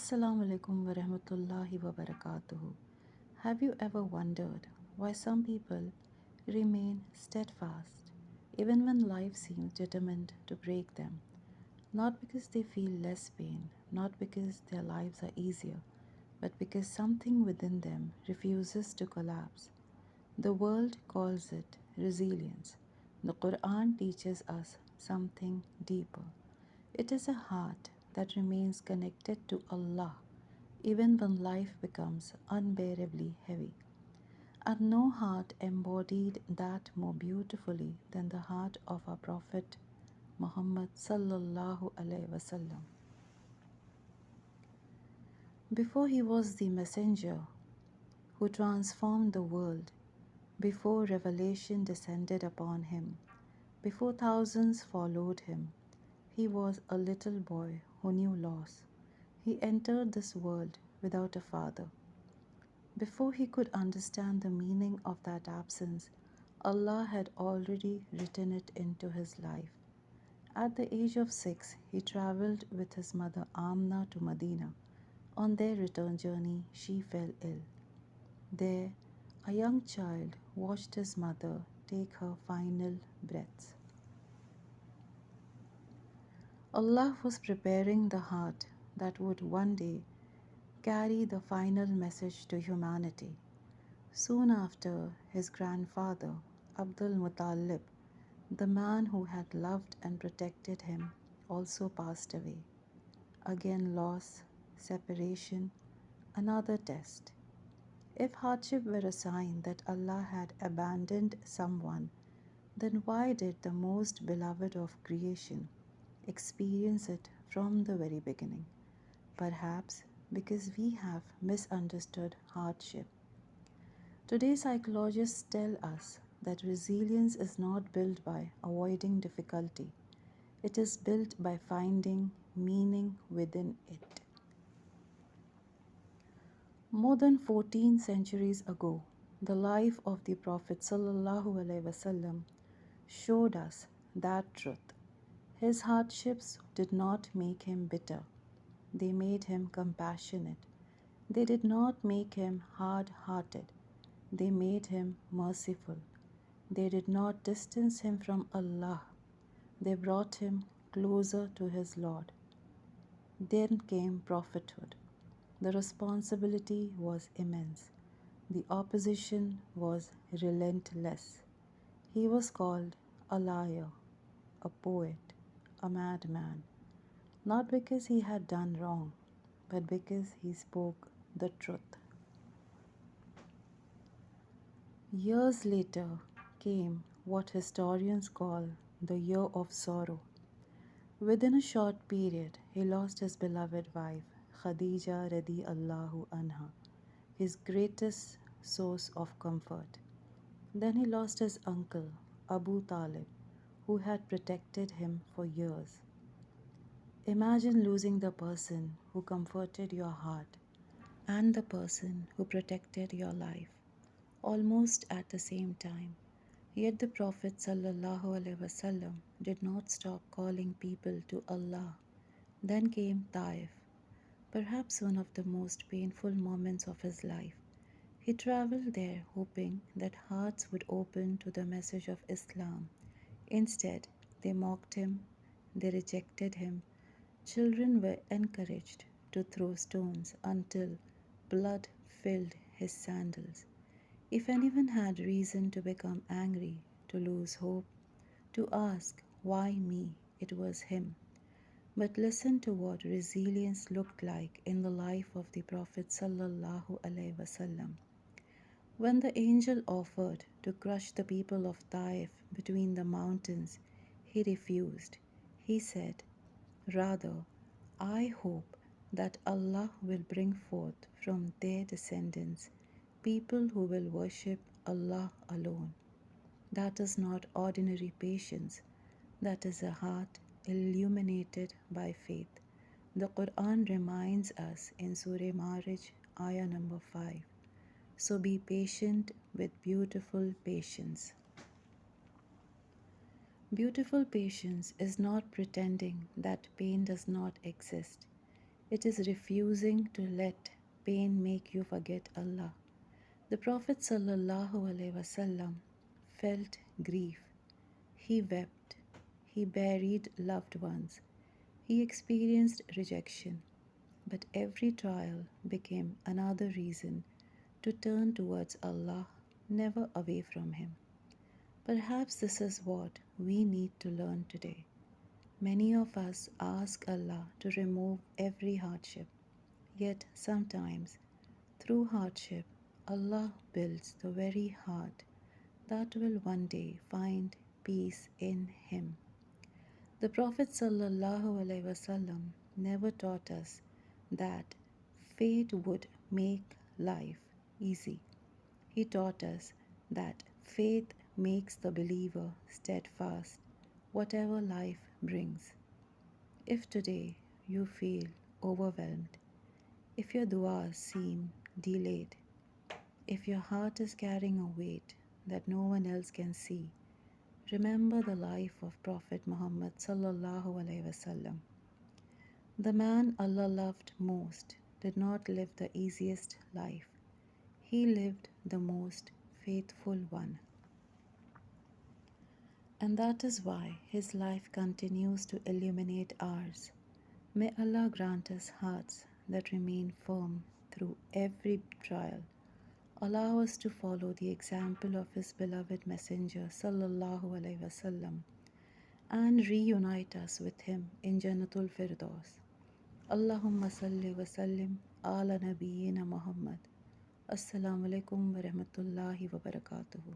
Assalamu alaikum wa rahmatullahi wa barakatuhu. Have you ever wondered why some people remain steadfast even when life seems determined to break them? Not because they feel less pain, not because their lives are easier, but because something within them refuses to collapse. The world calls it resilience. The Quran teaches us something deeper. It is a heart that remains connected to Allah even when life becomes unbearably heavy. And no heart embodied that more beautifully than the heart of our Prophet Muhammad sallallahu alaihi wasallam. Before he was the messenger who transformed the world, before revelation descended upon him, before thousands followed him, he was a little boy who knew loss. He entered this world without a father. Before he could understand the meaning of that absence, Allah had already written it into his life. At the age of 6, he traveled with his mother Amna to Medina. On their return journey, she fell ill. There, a young child watched his mother take her final breaths. Allah was preparing the heart that would one day carry the final message to humanity. Soon after, his grandfather, Abdul Muttalib, the man who had loved and protected him, also passed away. Again, loss, separation, another test. If hardship were a sign that Allah had abandoned someone, then why did the most beloved of creation experience it from the very beginning? Perhaps because we have misunderstood hardship. Today, psychologists tell us that resilience is not built by avoiding difficulty, it is built by finding meaning within it. More than 14 centuries ago, the life of the Prophet ﷺ showed us that truth. His hardships did not make him bitter, they made him compassionate. They did not make him hard hearted, they made him merciful. They did not distance him from Allah, they brought him closer to his Lord. Then came prophethood. The responsibility was immense. The opposition was relentless. He was called a liar, a poet, a madman, not because he had done wrong, but because he spoke the truth. Years later came what historians call the year of sorrow. Within a short period, he lost his beloved wife, Khadija radiallahu anha, his greatest source of comfort. Then he lost his uncle, Abu Talib, who had protected him for years. Imagine losing the person who comforted your heart and the person who protected your life, almost at the same time. Yet the Prophet ﷺ did not stop calling people to Allah. Then came Ṭā'if, perhaps one of the most painful moments of his life. He traveled there hoping that hearts would open to the message of Islam. Instead, they mocked him, they rejected him. Children were encouraged to throw stones until blood filled his sandals. If anyone had reason to become angry, to lose hope, to ask, why me? It was him. But listen to what resilience looked like in the life of the Prophet sallallahu alaihi wasallam. When the angel offered to crush the people of Ṭā'if between the mountains, he refused. He said, rather, I hope that Allah will bring forth from their descendants people who will worship Allah alone. That is not ordinary patience, that is a heart illuminated by faith. The Quran reminds us in Surah Marriage, ayah number 5. So be patient with beautiful patience. Beautiful patience is not pretending that pain does not exist. It is refusing to let pain make you forget Allah. The Prophet ﷺ felt grief. He wept. He buried loved ones. He experienced rejection. But every trial became another reason to turn towards Allah, never away from Him. Perhaps this is what we need to learn today. Many of us ask Allah to remove every hardship, yet sometimes, through hardship, Allah builds the very heart that will one day find peace in Him. The Prophet ﷺ never taught us that fate would make life easy. He taught us that faith makes the believer steadfast, whatever life brings. If today you feel overwhelmed, if your du'as seem delayed, if your heart is carrying a weight that no one else can see, remember the life of Prophet Muhammad sallallahu alaihi wasallam. The man Allah loved most did not live the easiest life. He lived the most faithful one. And that is why his life continues to illuminate ours. May Allah grant us hearts that remain firm through every trial. Allow us to follow the example of his beloved Messenger sallallahu alaihi wasallam and reunite us with him in Jannatul Firdaus. Allahumma salli wa sallim ala nabiyyina Muhammad. Assalamu alaikum wa rahmatullahi wa barakatuhu.